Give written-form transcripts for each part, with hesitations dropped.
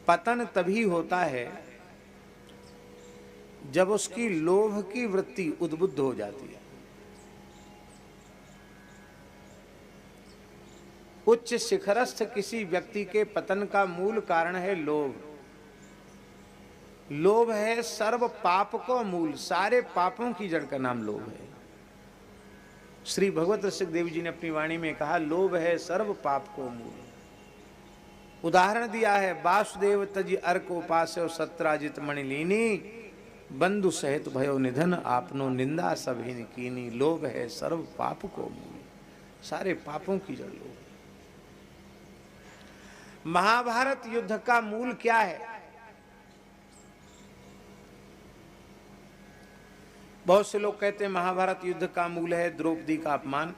पतन तभी होता है जब उसकी लोभ की वृत्ति उद्बुद्ध हो जाती है। उच्च शिखरस्थ किसी व्यक्ति के पतन का मूल कारण है लोभ। लोभ है सर्व पाप को मूल, सारे पापों की जड़ का नाम लोभ है। श्री भगवत सुखदेव जी ने अपनी वाणी में कहा, लोभ है सर्व पाप को मूल। उदाहरण दिया है, वासुदेव तज अर्क उपास्य सत्राजित मणिलीनी, बंधु सहित भयो निधन आपनो निंदा सभिन कीनी। लोभ है सर्व पाप को मूल, सारे पापों की जड़ लोभ। महाभारत युद्ध का मूल क्या है? बहुत से लोग कहते हैं महाभारत युद्ध का मूल है द्रौपदी का अपमान।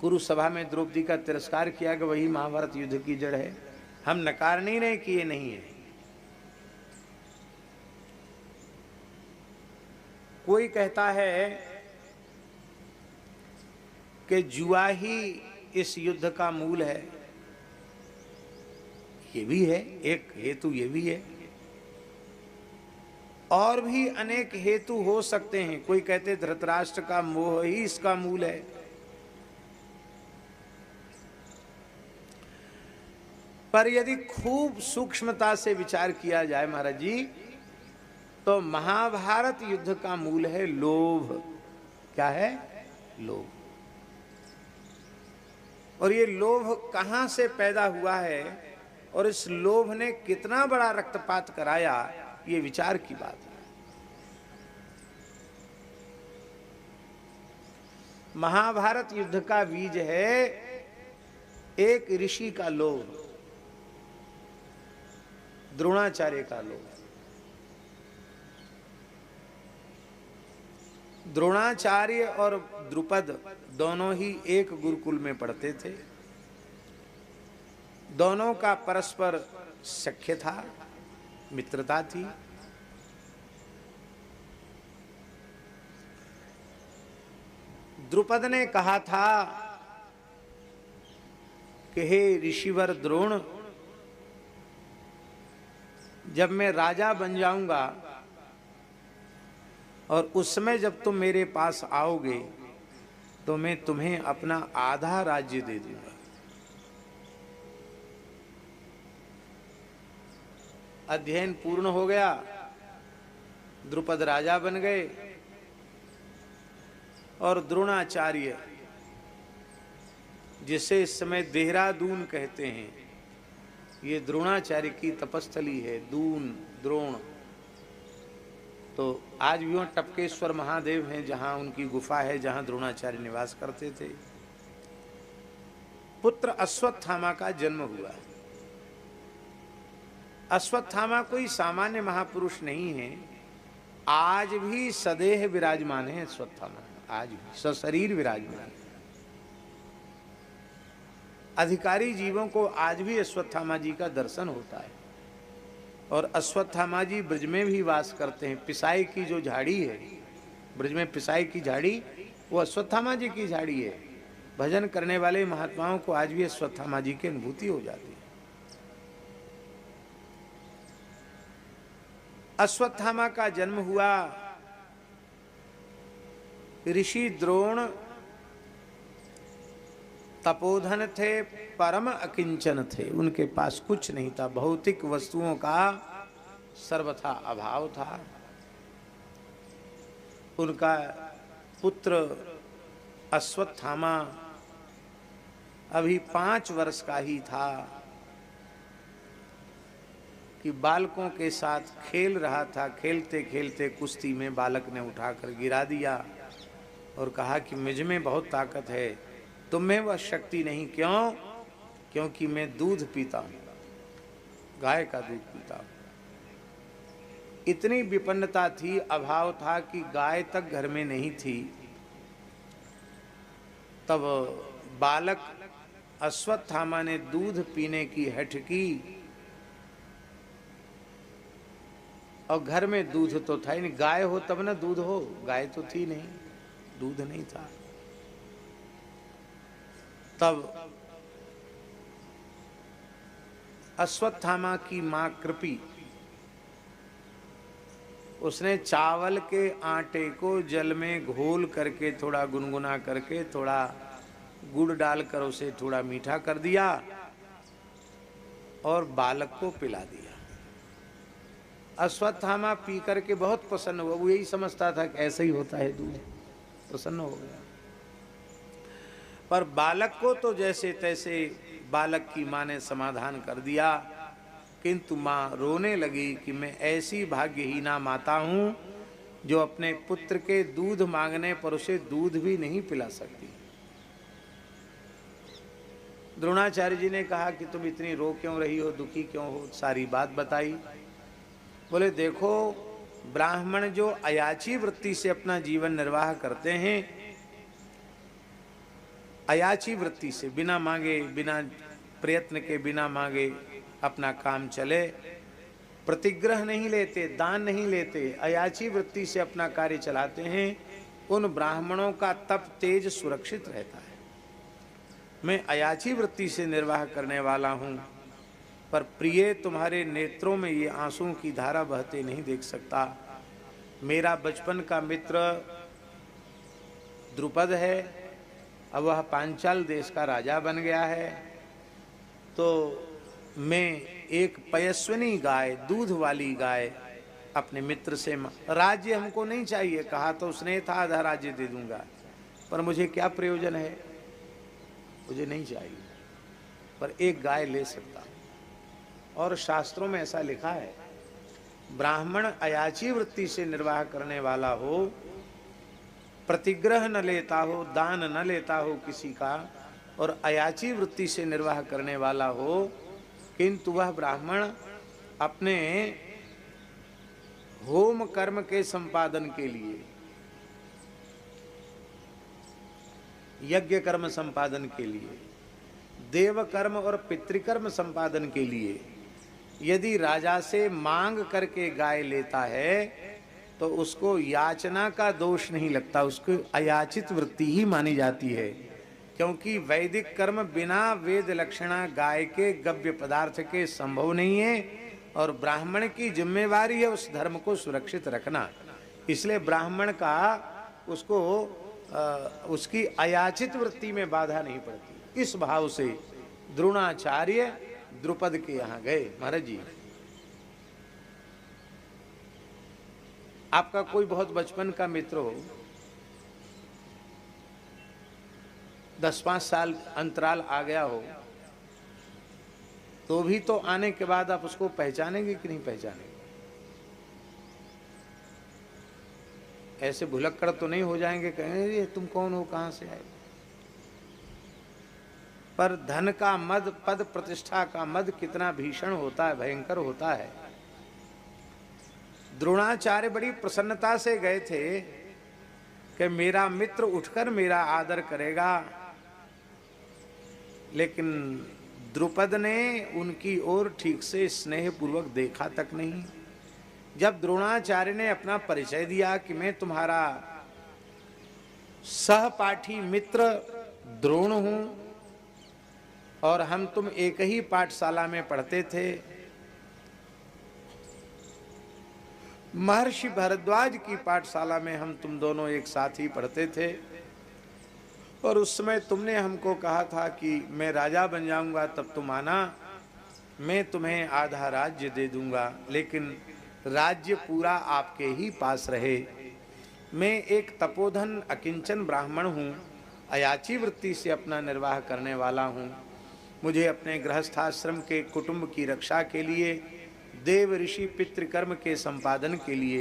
कुरुसभा में द्रौपदी का तिरस्कार किया गया, वही महाभारत युद्ध की जड़ है। हम नकार नहीं रहे कि ये नहीं है। कोई कहता है कि जुआ ही इस युद्ध का मूल है। ये भी है, एक हेतु ये भी है, और भी अनेक हेतु हो सकते हैं। कोई कहते धृतराष्ट्र का मोह ही इसका मूल है। पर यदि खूब सूक्ष्मता से विचार किया जाए महाराज जी, तो महाभारत युद्ध का मूल है लोभ। क्या है? लोभ। और ये लोभ कहां से पैदा हुआ है और इस लोभ ने कितना बड़ा रक्तपात कराया, ये विचार की बात है। महाभारत युद्ध का बीज है एक ऋषि का लोभ, द्रोणाचार्य का लोभ। द्रोणाचार्य और द्रुपद दोनों ही एक गुरुकुल में पढ़ते थे। दोनों का परस्पर सख्य था, मित्रता थी। द्रुपद ने कहा था कि हे ऋषिवर द्रोण, जब मैं राजा बन जाऊंगा और उसमें जब तुम मेरे पास आओगे तो मैं तुम्हें अपना आधा राज्य दे दूंगा। अध्ययन पूर्ण हो गया, द्रुपद राजा बन गए और द्रोणाचार्य, जिसे इस समय देहरादून कहते हैं, ये द्रोणाचार्य की तपस्थली है। दून, द्रोण। तो आज भी वहाँ टपकेश्वर महादेव हैं, जहाँ उनकी गुफा है, जहाँ द्रोणाचार्य निवास करते थे। पुत्र अश्वत्थामा का जन्म हुआ। अश्वत्थामा कोई सामान्य महापुरुष नहीं है, आज भी सदेह विराजमान है। अश्वत्थामा आज भी सशरीर विराजमान। अधिकारी जीवों को आज भी अश्वत्थामा जी का दर्शन होता है। और अश्वत्थामा जी ब्रज में भी वास करते हैं। पिसाई की जो झाड़ी है, ब्रज में पिसाई की झाड़ी, वो अश्वत्थामा जी की झाड़ी है। भजन करने वाले महात्माओं को आज भी अश्वत्थामा जी की अनुभूति हो जाती है। अश्वत्थामा का जन्म हुआ। ऋषि द्रोण तपोधन थे, परम अकिंचन थे। उनके पास कुछ नहीं था, भौतिक वस्तुओं का सर्वथा अभाव था। उनका पुत्र अश्वत्थामा अभी 5 वर्ष का ही था कि बालकों के साथ खेल रहा था। खेलते खेलते कुश्ती में बालक ने उठाकर गिरा दिया और कहा कि मुझ में बहुत ताकत है, तुम में वह शक्ति नहीं। क्यों? क्योंकि मैं दूध पीता हूं, गाय का दूध पीता हूं। इतनी विपन्नता थी, अभाव था कि गाय तक घर में नहीं थी। तब बालक अश्वत्थामा ने दूध पीने की हठ की और घर में दूध तो था ही नहीं। गाय हो तब ना दूध हो, गाय तो थी नहीं, दूध नहीं था। तब अश्वत्थामा की मां कृपी, उसने चावल के आटे को जल में घोल करके थोड़ा गुनगुना करके थोड़ा गुड़ डालकर उसे थोड़ा मीठा कर दिया और बालक को पिला दिया। अश्वत्थामा पी करके बहुत प्रसन्न हुआ, वो यही समझता था कि ऐसे ही होता है दूध, प्रसन्न हो गया। पर बालक को तो जैसे तैसे बालक की मां ने समाधान कर दिया, किंतु मां रोने लगी कि मैं ऐसी भाग्यहीना माता हूं जो अपने पुत्र के दूध मांगने पर उसे दूध भी नहीं पिला सकती। द्रोणाचार्य जी ने कहा कि तुम इतनी रो क्यों रही हो, दुखी क्यों हो, सारी बात बताई। बोले देखो, ब्राह्मण जो अयाची वृत्ति से अपना जीवन निर्वाह करते हैं, अयाची वृत्ति से बिना मांगे, बिना प्रयत्न के, बिना मांगे अपना काम चले, प्रतिग्रह नहीं लेते, दान नहीं लेते, अयाची वृत्ति से अपना कार्य चलाते हैं, उन ब्राह्मणों का तप तेज सुरक्षित रहता है। मैं अयाची वृत्ति से निर्वाह करने वाला हूं, पर प्रिय तुम्हारे नेत्रों में ये आंसुओं की धारा बहते नहीं देख सकता। मेरा बचपन का मित्र द्रुपद है, अब वह पांचाल देश का राजा बन गया है, तो मैं एक पयस्विनी गाय, दूध वाली गाय अपने मित्र से, राज्य हमको नहीं चाहिए, कहा तो उसने था आधा राज्य दे दूंगा, पर मुझे क्या प्रयोजन है, मुझे नहीं चाहिए, पर एक गाय ले सकता। और शास्त्रों में ऐसा लिखा है, ब्राह्मण अयाची वृत्ति से निर्वाह करने वाला हो, प्रतिग्रह न लेता हो, दान न लेता हो किसी का, और अयाची वृत्ति से निर्वाह करने वाला हो, किंतु वह ब्राह्मण अपने होम कर्म के संपादन के लिए, यज्ञ कर्म संपादन के लिए, देव कर्म और पितृकर्म संपादन के लिए यदि राजा से मांग करके गाय लेता है तो उसको याचना का दोष नहीं लगता, उसको अयाचित वृत्ति ही मानी जाती है, क्योंकि वैदिक कर्म बिना वेद लक्षणा गाय के गव्य पदार्थ के संभव नहीं है, और ब्राह्मण की जिम्मेवारी है उस धर्म को सुरक्षित रखना। इसलिए ब्राह्मण का उसको उसकी अयाचित वृत्ति में बाधा नहीं पड़ती। इस भाव से द्रोणाचार्य द्रुपद के यहाँ गए। महाराज जी, आपका कोई बहुत बचपन का मित्र हो, 10-5 साल अंतराल आ गया हो, तो भी तो आने के बाद आप उसको पहचानेंगे कि नहीं पहचानेंगे? ऐसे भुलक्कड़ तो नहीं हो जाएंगे, कहेंगे ये तुम कौन हो, कहां से आए? पर धन का मद, पद प्रतिष्ठा का मद कितना भीषण होता है, भयंकर होता है। द्रोणाचार्य बड़ी प्रसन्नता से गए थे कि मेरा मित्र उठकर मेरा आदर करेगा, लेकिन द्रुपद ने उनकी ओर ठीक से स्नेहपूर्वक देखा तक नहीं। जब द्रोणाचार्य ने अपना परिचय दिया कि मैं तुम्हारा सहपाठी मित्र द्रोण हूं और हम तुम एक ही पाठशाला में पढ़ते थे, महर्षि भारद्वाज की पाठशाला में हम तुम दोनों एक साथ ही पढ़ते थे, और उस समय तुमने हमको कहा था कि मैं राजा बन जाऊंगा तब तुम आना, मैं तुम्हें आधा राज्य दे दूंगा, लेकिन राज्य पूरा आपके ही पास रहे। मैं एक तपोधन अकिंचन ब्राह्मण हूँ, अयाची वृत्ति से अपना निर्वाह करने वाला हूँ। मुझे अपने गृहस्थाश्रम के कुटुंब की रक्षा के लिए, देव ऋषि पितृकर्म के संपादन के लिए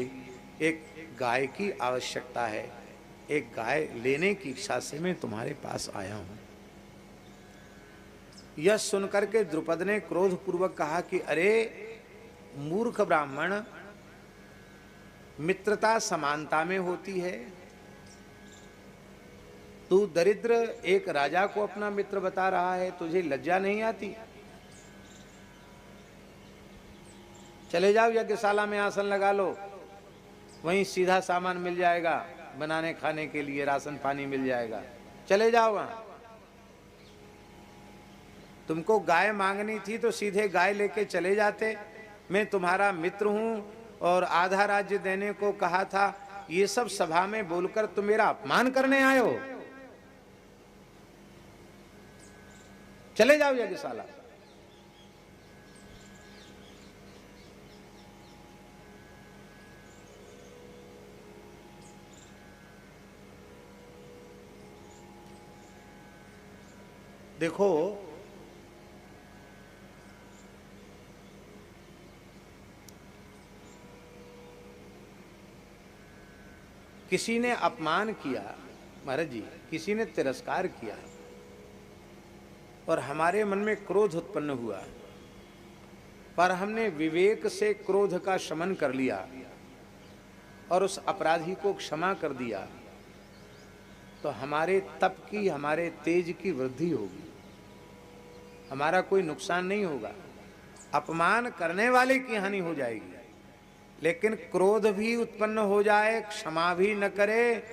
एक गाय की आवश्यकता है। एक गाय लेने की इच्छा से मैं तुम्हारे पास आया हूँ। यह सुनकर के द्रुपद ने क्रोधपूर्वक कहा कि अरे मूर्ख ब्राह्मण, मित्रता समानता में होती है, तू दरिद्र एक राजा को अपना मित्र बता रहा है, तुझे लज्जा नहीं आती? चले जाओ यज्ञशाला में आसन लगा लो, वहीं सीधा सामान मिल जाएगा, बनाने खाने के लिए राशन पानी मिल जाएगा, चले जाओ वहां। तुमको गाय मांगनी थी तो सीधे गाय लेके चले जाते। मैं तुम्हारा मित्र हूं और आधा राज्य देने को कहा था, ये सब सभा में बोलकर तुम मेरा अपमान करने आए हो। चले जाओ यज्ञशाला। देखो, किसी ने अपमान किया महाराज जी, किसी ने तिरस्कार किया और हमारे मन में क्रोध उत्पन्न हुआ, पर हमने विवेक से क्रोध का शमन कर लिया और उस अपराधी को क्षमा कर दिया, तो हमारे तप की, हमारे तेज की वृद्धि होगी, हमारा कोई नुकसान नहीं होगा। अपमान करने वाले की हानि हो जाएगी, लेकिन क्रोध भी उत्पन्न हो जाए, क्षमा भी न करे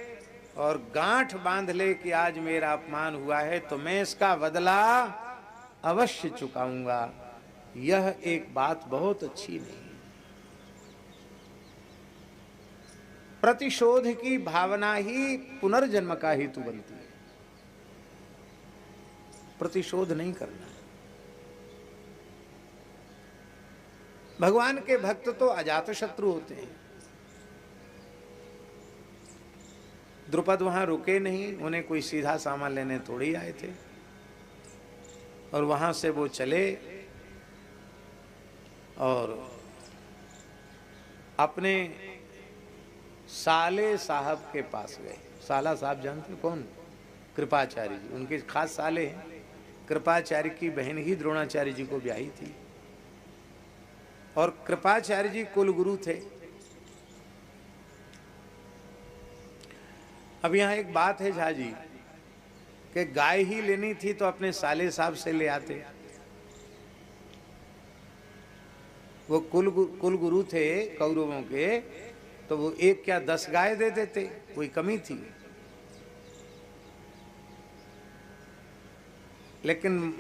और गांठ बांध ले कि आज मेरा अपमान हुआ है तो मैं इसका बदला अवश्य चुकाऊंगा, यह एक बात बहुत अच्छी नहीं। प्रतिशोध की भावना ही पुनर्जन्म का हेतु बनती है। प्रतिशोध नहीं करना। भगवान के भक्त तो अजात शत्रु होते हैं। द्रुपद वहां रुके नहीं, उन्हें कोई सीधा सामान लेने थोड़ी आए थे, और वहां से वो चले और अपने साले साहब के पास गए। साला साहब जानते कौन? कृपाचार्य जी, उनके खास साले हैं। कृपाचार्य की बहन ही द्रोणाचार्य जी को ब्याही थी और कृपाचार्य जी कुलगुरु थे। अब यहाँ एक बात है झा जी कि गाय ही लेनी थी तो अपने साले साहब से ले आते। वो कुलगुरु थे कौरवों के, तो वो एक क्या 10 गाय दे देते, कोई कमी थी। लेकिन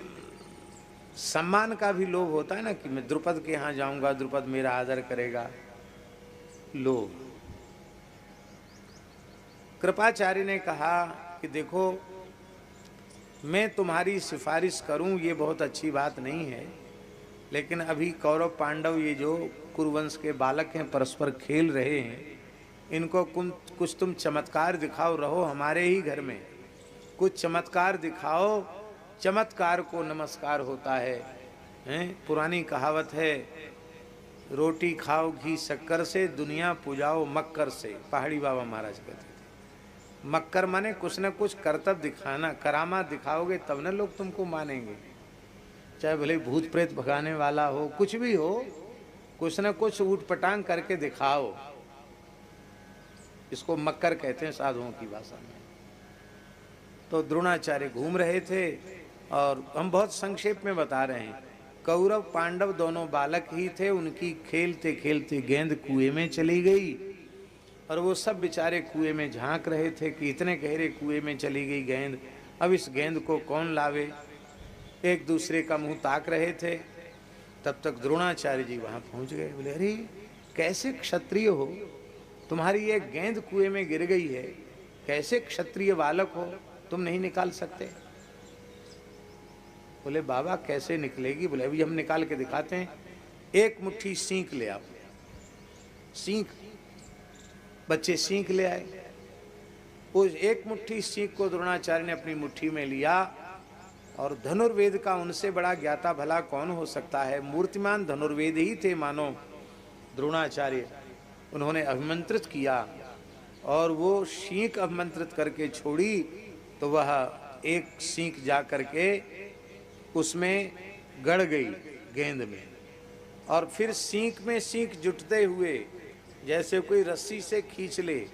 सम्मान का भी लोभ होता है ना कि मैं द्रुपद के यहाँ जाऊंगा, द्रुपद मेरा आदर करेगा, लोभ। कृपाचार्य ने कहा कि देखो, मैं तुम्हारी सिफारिश करूं ये बहुत अच्छी बात नहीं है, लेकिन अभी कौरव पांडव ये जो कुरुवंश के बालक हैं परस्पर खेल रहे हैं, इनको कुछ तुम चमत्कार दिखाओ, रहो हमारे ही घर में, कुछ चमत्कार दिखाओ, चमत्कार को नमस्कार होता है। पुरानी कहावत है, रोटी खाओ घी शक्कर से, दुनिया पुजाओ मक्कर से, पहाड़ी बाबा महाराज कहते थे। मक्कर माने कुछ न कुछ करतब दिखाना, करामात दिखाओगे तब न लोग तुमको मानेंगे। चाहे भले भूत प्रेत भगाने वाला हो, कुछ भी हो, कुछ न कुछ ऊट पटांग करके दिखाओ, इसको मक्कर कहते हैं साधुओं की भाषा में। तो द्रोणाचार्य घूम रहे थे और हम बहुत संक्षेप में बता रहे हैं। कौरव पांडव दोनों बालक ही थे, उनकी खेलते खेलते गेंद कुएं में चली गई और वो सब बेचारे कुएं में झांक रहे थे कि इतने गहरे कुएं में चली गई गेंद, अब इस गेंद को कौन लावे। एक दूसरे का मुंह ताक रहे थे। तब तक द्रोणाचार्य जी वहां पहुंच गए। बोले, अरे कैसे क्षत्रिय हो, तुम्हारी ये गेंद कुएं में गिर गई है, कैसे क्षत्रिय बालक हो, तुम नहीं निकाल सकते? बोले, बाबा कैसे निकलेगी? बोले, अभी हम निकाल के दिखाते हैं। एक मुट्ठी सींक ले आओ। सींक, बच्चे सींक ले आए। उस एक मुट्ठी सींक को द्रोणाचार्य ने अपनी मुट्ठी में लिया और धनुर्वेद का उनसे बड़ा ज्ञाता भला कौन हो सकता है, मूर्तिमान धनुर्वेद ही थे मानो द्रोणाचार्य। उन्होंने अभिमंत्रित किया और वो सींक अभिमंत्रित करके छोड़ी तो वह एक सींक जा करके उसमें गड़ गई गेंद में, और फिर सींक में सींक जुटते हुए जैसे कोई रस्सी से खींच ले,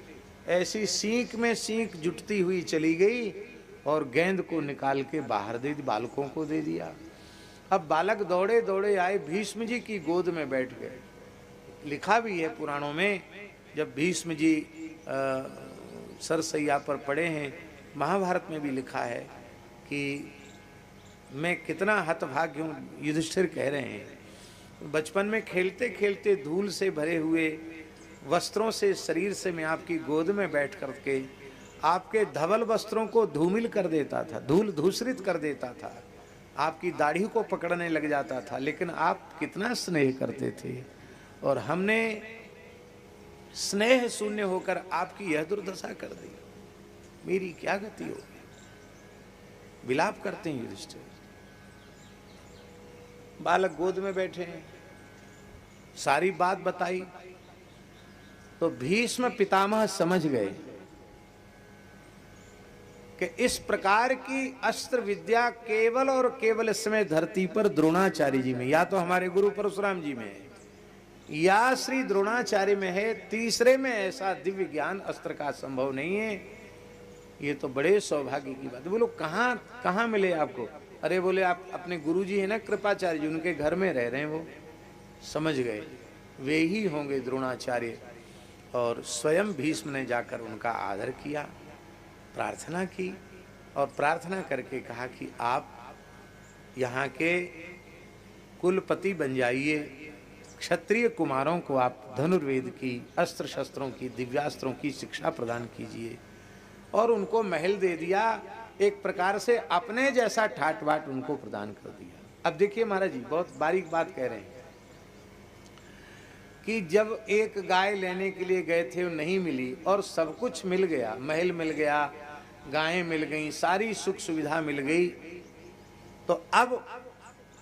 ऐसी सींक में सींक जुटती हुई चली गई और गेंद को निकाल के बाहर दे दी, बालकों को दे दिया। अब बालक दौड़े दौड़े आए, भीष्म जी की गोद में बैठ गए। लिखा भी है पुराणों में, जब भीष्म जी सरसैया पर पड़े हैं, महाभारत में भी लिखा है कि मैं कितना हतभाग्य हूँ, युधिष्ठिर कह रहे हैं। बचपन में खेलते खेलते धूल से भरे हुए वस्त्रों से शरीर से मैं आपकी गोद में बैठ करके आपके धवल वस्त्रों को धूमिल कर देता था, धूल धूसरित कर देता था, आपकी दाढ़ी को पकड़ने लग जाता था, लेकिन आप कितना स्नेह करते थे और हमने स्नेह शून्य होकर आपकी यह दुर्दशा कर दी। मेरी क्या गति होगी? विलाप करते हैं युधिष्ठिर। बालक गोद में बैठे हैं, सारी बात बताई तो भीष्म पितामह समझ गए कि इस प्रकार की अस्त्र विद्या केवल और केवल इस समय धरती पर द्रोणाचार्य जी में, या तो हमारे गुरु परशुराम जी में है या श्री द्रोणाचार्य में है, तीसरे में ऐसा दिव्य ज्ञान अस्त्र का संभव नहीं है। ये तो बड़े सौभाग्य की बात है। बोलो कहाँ कहाँ मिले आपको? अरे बोले आप अपने गुरुजी है ना कृपाचार्य जी, उनके घर में रह रहे हैं। वो समझ गए वे ही होंगे द्रोणाचार्य। और स्वयं भीष्म ने जाकर उनका आदर किया, प्रार्थना की और प्रार्थना करके कहा कि आप यहाँ के कुलपति बन जाइए, क्षत्रिय कुमारों को आप धनुर्वेद की, अस्त्र शस्त्रों की, दिव्यास्त्रों की शिक्षा प्रदान कीजिए। और उनको महल दे दिया, एक प्रकार से अपने जैसा ठाट बाट उनको प्रदान कर दिया। अब देखिए महाराज जी बहुत बारीक बात कह रहे हैं कि जब एक गाय लेने के लिए गए थे, वो नहीं मिली और सब कुछ मिल गया, महल मिल गया, गायें मिल गई, सारी सुख सुविधा मिल गई, तो अब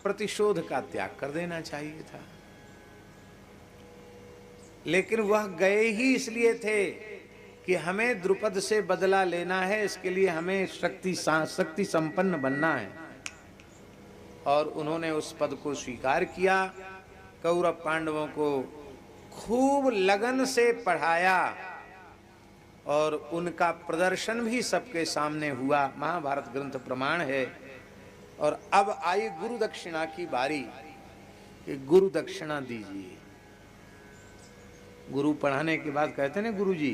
प्रतिशोध का त्याग कर देना चाहिए था। लेकिन वह गए ही इसलिए थे कि हमें द्रुपद से बदला लेना है, इसके लिए हमें शक्ति संपन्न बनना है। और उन्होंने उस पद को स्वीकार किया। कौरव पांडवों को खूब लगन से पढ़ाया और उनका प्रदर्शन भी सबके सामने हुआ, महाभारत ग्रंथ प्रमाण है। और अब आई गुरु दक्षिणा की बारी कि गुरु दक्षिणा दीजिए। गुरु पढ़ाने के बाद कहते ना गुरु जी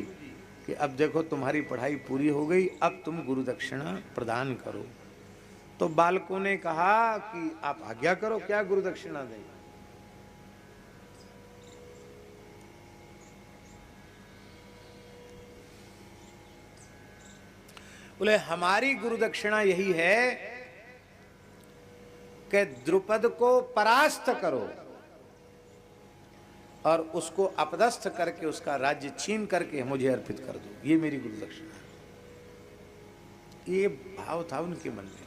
कि अब देखो तुम्हारी पढ़ाई पूरी हो गई, अब तुम गुरु दक्षिणा प्रदान करो। तो बालकों ने कहा कि आप आज्ञा करो, क्या गुरु दक्षिणा दें। बोले हमारी गुरु दक्षिणा यही है कि द्रुपद को परास्त करो और उसको अपदस्थ करके उसका राज्य छीन करके मुझे अर्पित कर दो, ये मेरी गुरु दक्षिणा। ये भाव था उनके मन में।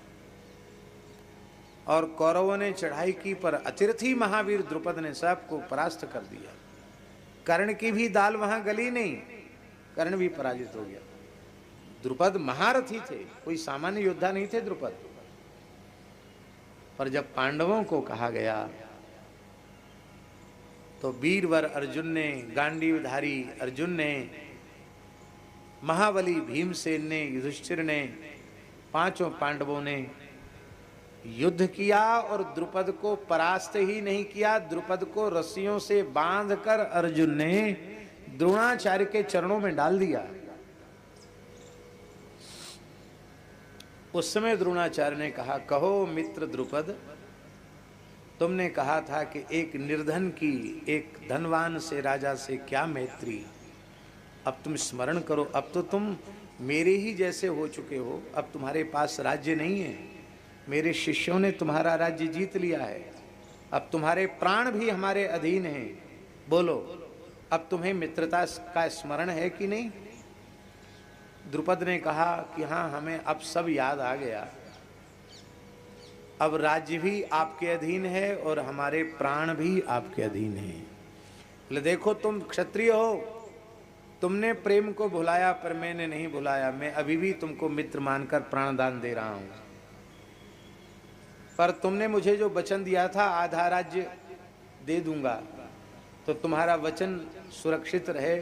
और कौरवों ने चढ़ाई की पर अतिरथी महावीर द्रुपद ने सबको परास्त कर दिया। कर्ण की भी दाल वहां गली नहीं, कर्ण भी पराजित हो गया। द्रुपद महारथी थे, कोई सामान्य योद्धा नहीं थे द्रुपद। पर जब पांडवों को कहा गया तो वीरवर अर्जुन ने, गांडीवधारी अर्जुन ने, महाबली भीमसेन ने, युधिष्ठिर ने, पांचों पांडवों ने युद्ध किया और द्रुपद को परास्त ही नहीं किया, द्रुपद को रस्सियों से बांधकर अर्जुन ने द्रोणाचार्य के चरणों में डाल दिया। उस समय द्रोणाचार्य ने कहा, कहो मित्र द्रुपद, तुमने कहा था कि एक निर्धन की, एक धनवान से, राजा से क्या मैत्री। अब तुम स्मरण करो, अब तो तुम मेरे ही जैसे हो चुके हो, अब तुम्हारे पास राज्य नहीं है, मेरे शिष्यों ने तुम्हारा राज्य जीत लिया है, अब तुम्हारे प्राण भी हमारे अधीन हैं। बोलो अब तुम्हें मित्रता का स्मरण है कि नहीं। द्रुपद ने कहा कि हाँ, हमें अब सब याद आ गया, अब राज्य भी आपके अधीन है और हमारे प्राण भी आपके अधीन हैं। बोले देखो तुम क्षत्रिय हो, तुमने प्रेम को भुलाया पर मैंने नहीं भुलाया, मैं अभी भी तुमको मित्र मानकर प्राणदान दे रहा हूं। पर तुमने मुझे जो वचन दिया था आधा राज्य दे दूंगा, तो तुम्हारा वचन सुरक्षित रहे,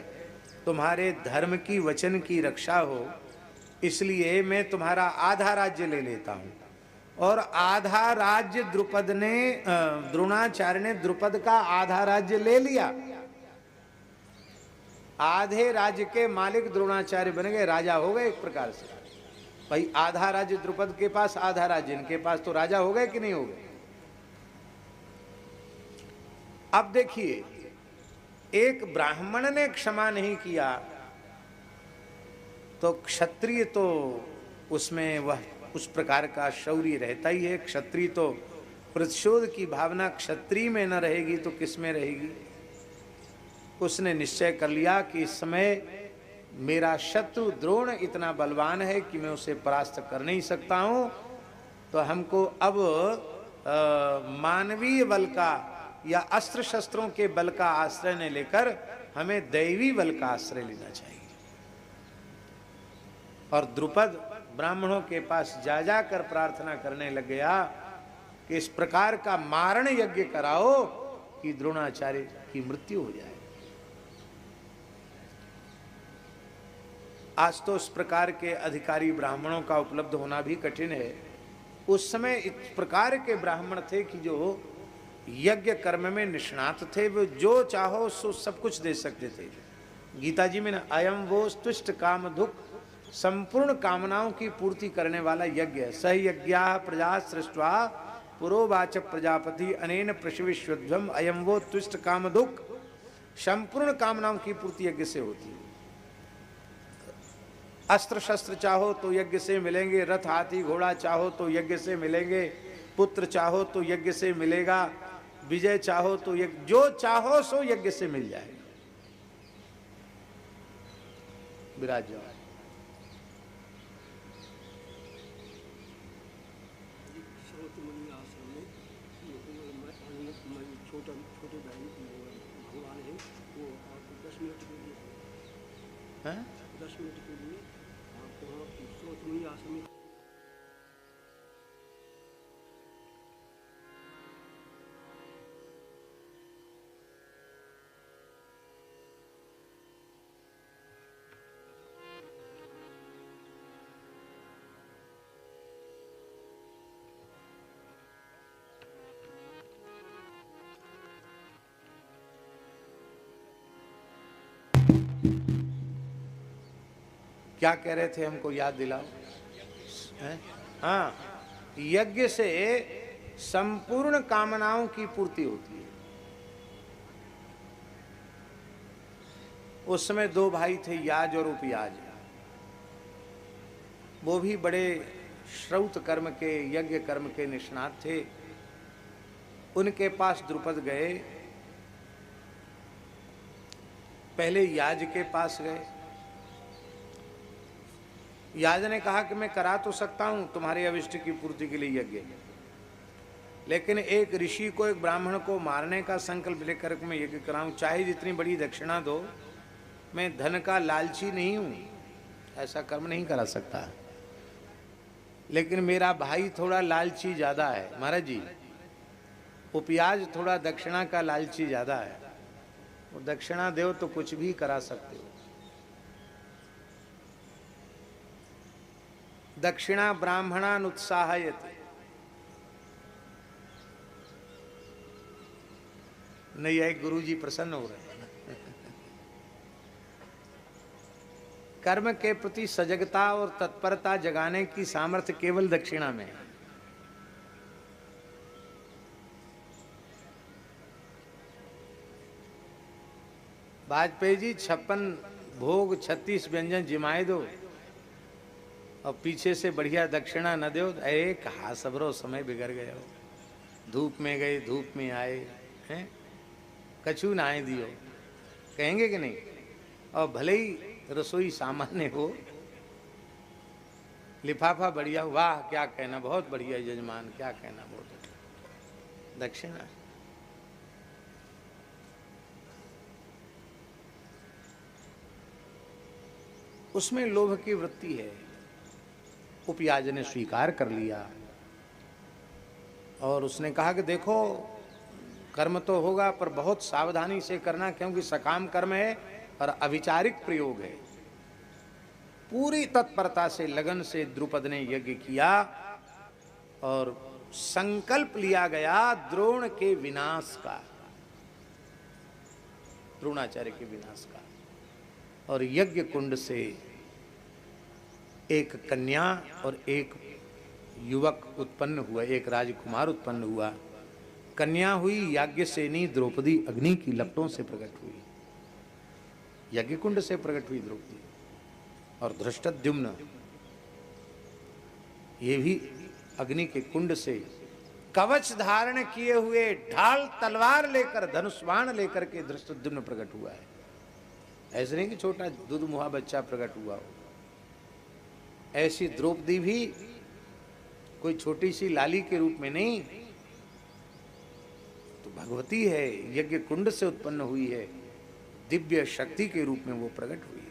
तुम्हारे धर्म की वचन की रक्षा हो, इसलिए मैं तुम्हारा आधा राज्य ले लेता हूं। और आधा राज्य द्रुपद ने, द्रोणाचार्य ने द्रुपद का आधा राज्य ले लिया। आधे राज्य के मालिक द्रोणाचार्य बन गए, राजा हो गए एक प्रकार से। भाई आधा राज्य द्रुपद के पास, आधा राज्य इनके पास, तो राजा हो गए कि नहीं हो गए? अब देखिए, एक ब्राह्मण ने क्षमा नहीं किया तो क्षत्रिय तो उसमें वह उस प्रकार का शौर्य रहता ही है। क्षत्रिय तो प्रतिशोध की भावना क्षत्रिय में न रहेगी तो किस में रहेगी? उसने निश्चय कर लिया कि इस समय मेरा शत्रु द्रोण इतना बलवान है कि मैं उसे परास्त कर नहीं सकता हूं, तो हमको अब मानवीय बल का या अस्त्र शस्त्रों के बल का आश्रय न लेकर हमें दैवी बल का आश्रय लेना चाहिए। और द्रुपद ब्राह्मणों के पास जा जाकर प्रार्थना करने लग गया कि इस प्रकार का मारण यज्ञ कराओ कि द्रोणाचार्य की मृत्यु हो जाए। आज तो इस प्रकार के अधिकारी ब्राह्मणों का उपलब्ध होना भी कठिन है। उस समय इस प्रकार के ब्राह्मण थे कि जो यज्ञ कर्म में निष्णात थे, वो जो चाहो सो सब कुछ दे सकते थे। गीता जी में ना, अयम वो तुष्ट काम दुख, संपूर्ण कामनाओं की पूर्ति करने वाला यज्ञ है। सह यज्ञा प्रजा सृष्ट्वा पुरोवाच प्रजापति अनेन प्रशविश्वध्वम अयम वो तुष्ट काम दुख। संपूर्ण कामनाओं की पूर्ति यज्ञ से होती है। अस्त्र शस्त्र चाहो तो यज्ञ से मिलेंगे, रथ हाथी घोड़ा चाहो तो यज्ञ से मिलेंगे, पुत्र चाहो तो यज्ञ से मिलेगा, विजय चाहो तो यज्ञ, जो चाहो सो यज्ञ से मिल जाएगा। विराज जाओ। छोटे भगवान है वो 10 मिनट के लिए, 10 मिनट के लिए आपको सोचनी आश्रम में क्या कह रहे थे, हमको याद दिलाओ। हाँ, यज्ञ से संपूर्ण कामनाओं की पूर्ति होती है। उस समय दो भाई थे, याज और उपयाज। वो भी बड़े श्रौत कर्म के, यज्ञ कर्म के निष्णात थे। उनके पास द्रुपद गए। पहले याज के पास गए। याज ने कहा कि मैं करा तो सकता हूं तुम्हारे अभिष्ट की पूर्ति के लिए यज्ञ, लेकिन एक ऋषि को, एक ब्राह्मण को मारने का संकल्प लेकर मैं यज्ञ कराऊं, चाहे जितनी बड़ी दक्षिणा दो, मैं धन का लालची नहीं हूं, ऐसा कर्म नहीं करा सकता। लेकिन मेरा भाई थोड़ा लालची ज्यादा है महाराज जी, उपयाज थोड़ा दक्षिणा का लालची ज्यादा है। वो दक्षिणा दो तो कुछ भी करा सकते हो। दक्षिणा ब्राह्मणान उत्साहयति। नहीं, एक गुरु जी प्रसन्न हो रहे हैं। कर्म के प्रति सजगता और तत्परता जगाने की सामर्थ्य केवल दक्षिणा में है। वाजपेयी जी 56 भोग 36 व्यंजन जिमाए दो और पीछे से बढ़िया दक्षिणा न दो, एक हा सबरो समय बिगड़ गए हो। धूप में गए, धूप में आए हैं, कछु नाए दियो, कहेंगे कि नहीं? और भले ही रसोई सामान्य हो, लिफाफा बढ़िया, वाह क्या कहना, बहुत बढ़िया यजमान, क्या कहना, बहुत दक्षिणा। उसमें लोभ की वृत्ति है। उपयाज ने स्वीकार कर लिया और उसने कहा कि देखो, कर्म तो होगा पर बहुत सावधानी से करना, क्योंकि सकाम कर्म है और अविचारिक प्रयोग है। पूरी तत्परता से, लगन से द्रुपद ने यज्ञ किया और संकल्प लिया गया द्रोण के विनाश का, द्रोणाचार्य के विनाश का। और यज्ञ कुंड से एक कन्या और एक युवक उत्पन्न हुआ, एक राजकुमार उत्पन्न हुआ। कन्या हुई याज्ञसेनी द्रौपदी, अग्नि की लपटों से प्रकट हुई, यज्ञ कुंड से प्रकट हुई द्रौपदी। और धृष्टद्युम्न ये भी अग्नि के कुंड से कवच धारण किए हुए, ढाल तलवार लेकर, धनुष बाण लेकर के धृष्टद्युम्न प्रकट हुआ है। ऐसे नहीं कि छोटा दूध मुहा बच्चा प्रकट हुआ हो। ऐसी द्रौपदी भी कोई छोटी सी लाली के रूप में नहीं, तो भगवती है, यज्ञ कुंड से उत्पन्न हुई है, दिव्य शक्ति के रूप में वो प्रकट हुई है।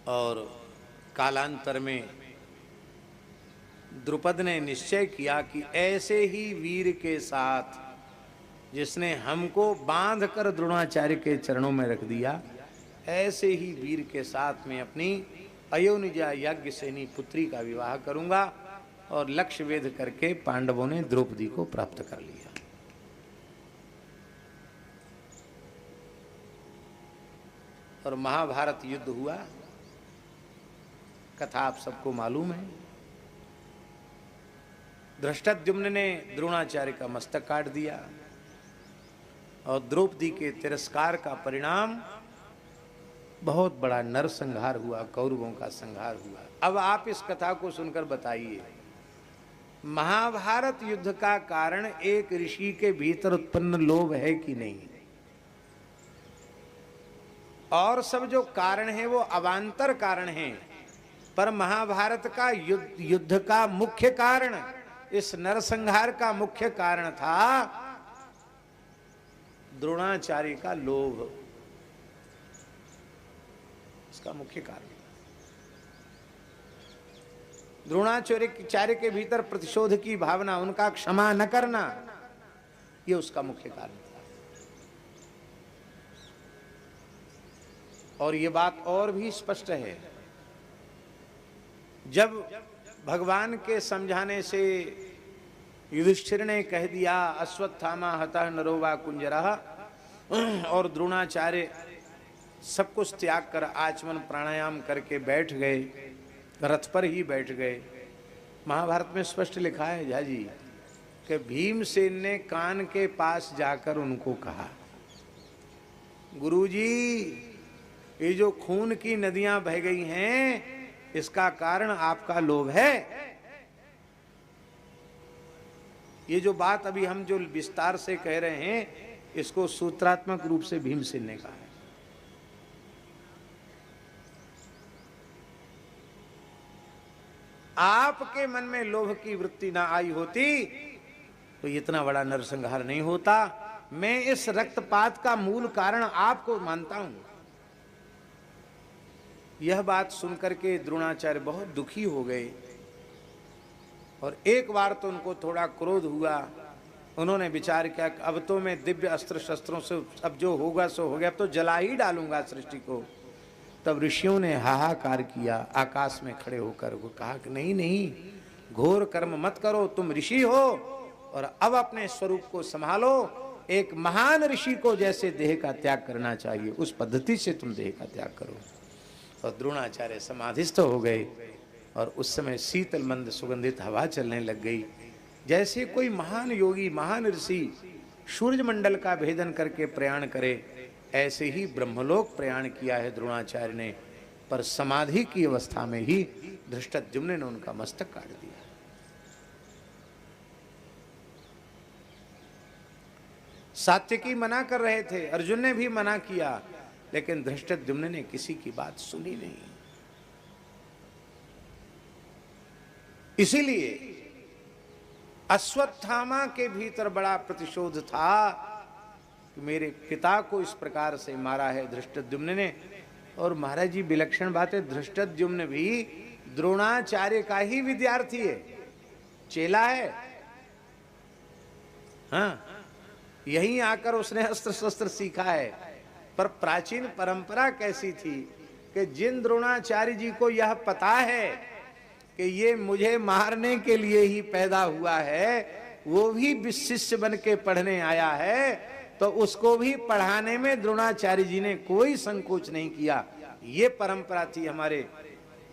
और कालांतर में द्रुपद ने निश्चय किया कि ऐसे ही वीर के साथ जिसने हमको बांध कर द्रोणाचार्य के चरणों में रख दिया, ऐसे ही वीर के साथ में अपनी अयोनिजा याज्ञसेनी पुत्री का विवाह करूंगा। और लक्ष्य वेध करके पांडवों ने द्रौपदी को प्राप्त कर लिया। और महाभारत युद्ध हुआ, कथा आप सबको मालूम है। धृष्टद्युम्न ने द्रोणाचार्य का मस्तक काट दिया और द्रौपदी के तिरस्कार का परिणाम बहुत बड़ा नरसंहार हुआ, कौरवों का संहार हुआ। अब आप इस कथा को सुनकर बताइए, महाभारत युद्ध का कारण एक ऋषि के भीतर उत्पन्न लोभ है कि नहीं? और सब जो कारण है वो अवांतर कारण है, पर महाभारत का युद्ध का मुख्य कारण, इस नरसंहार का मुख्य कारण था द्रोणाचार्य का लोभ। इसका मुख्य कारण द्रोणाचार्य के भीतर प्रतिशोध की भावना, उनका क्षमा न करना, ये उसका मुख्य कारण था। और ये बात और भी स्पष्ट है, जब भगवान के समझाने से युधिष्ठिर ने कह दिया अश्वत्थामा हतः नरो वा कुंजरः, और द्रोणाचार्य सब कुछ त्याग कर आचमन प्राणायाम करके बैठ गए, रथ पर ही बैठ गए। महाभारत में स्पष्ट लिखा है झा जी कि भीमसेन ने कान के पास जाकर उनको कहा, गुरुजी ये जो खून की नदियां बह गई हैं, इसका कारण आपका लोभ है। ये जो बात अभी हम जो विस्तार से कह रहे हैं, इसको सूत्रात्मक रूप से भीमसेन ने कहा है। आपके मन में लोभ की वृत्ति ना आई होती तो इतना बड़ा नरसंहार नहीं होता। मैं इस रक्तपात का मूल कारण आपको मानता हूं। यह बात सुनकर के द्रोणाचार्य बहुत दुखी हो गए और एक बार तो उनको थोड़ा क्रोध हुआ। उन्होंने विचार किया कि अब तो मैं दिव्य अस्त्र शस्त्रों से अब जो होगा सो हो गया, अब तो जला ही डालूंगा सृष्टि को। तब ऋषियों ने हाहाकार किया, आकाश में खड़े होकर वो कहा कि नहीं नहीं, घोर कर्म मत करो, तुम ऋषि हो और अब अपने स्वरूप को संभालो। एक महान ऋषि को जैसे देह का त्याग करना चाहिए, उस पद्धति से तुम देह का त्याग करो। और द्रोणाचार्य समाधिस्थ हो गए और उस समय शीतल मंद सुगंधित हवा चलने लग गई। जैसे कोई महान योगी, महान ऋषि सूर्य मंडल का भेदन करके प्रयाण करे, ऐसे ही ब्रह्मलोक प्रयाण किया है द्रोणाचार्य ने। पर समाधि की अवस्था में ही धृष्टद्युम्न ने उनका मस्तक काट दिया। सात्यकी मना कर रहे थे, अर्जुन ने भी मना किया, लेकिन धृष्टद्युम्न ने किसी की बात सुनी नहीं। इसीलिए अश्वत्थामा के भीतर बड़ा प्रतिशोध था कि मेरे पिता को इस प्रकार से मारा है धृष्टद्युम्न ने। और महाराज जी विलक्षण बात है, धृष्टद्युम्न भी द्रोणाचार्य का ही विद्यार्थी है, चेला है। हाँ, यहीं आकर उसने अस्त्र शस्त्र सीखा है। पर प्राचीन परंपरा कैसी थी कि जिन द्रोणाचार्य जी को यह पता है कि ये मुझे मारने के लिए ही पैदा हुआ है, वो भी शिष्य बन के पढ़ने आया है, तो उसको भी पढ़ाने में द्रोणाचार्य जी ने कोई संकोच नहीं किया। ये परंपरा थी हमारे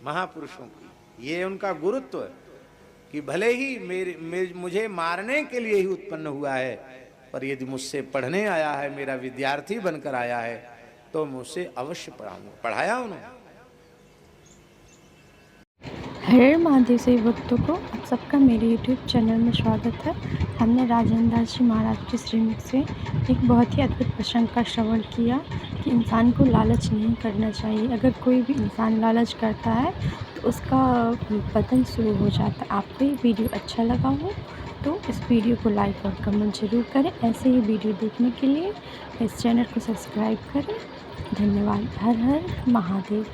महापुरुषों की, ये उनका गुरुत्व है कि भले ही मुझे मारने के लिए ही उत्पन्न हुआ है, पर यदि मुझसे पढ़ने आया है, मेरा विद्यार्थी बनकर आया है, तो मुझसे अवश्य पढ़ाऊंगा। पढ़ाया उन्होंने। हर हर महादेव से भक्तों को आप सबका मेरे YouTube चैनल में स्वागत है। हमने राजेंद्र दास जी महाराज के श्रीमुख से एक बहुत ही अद्भुत प्रसंग का श्रवण किया कि इंसान को लालच नहीं करना चाहिए। अगर कोई भी इंसान लालच करता है तो उसका पतन शुरू हो जाता है। आपको ये वीडियो अच्छा लगा हो तो इस वीडियो को लाइक और कमेंट जरूर करें। ऐसे ही वीडियो देखने के लिए इस चैनल को सब्सक्राइब करें। धन्यवाद। हर हर महादेव।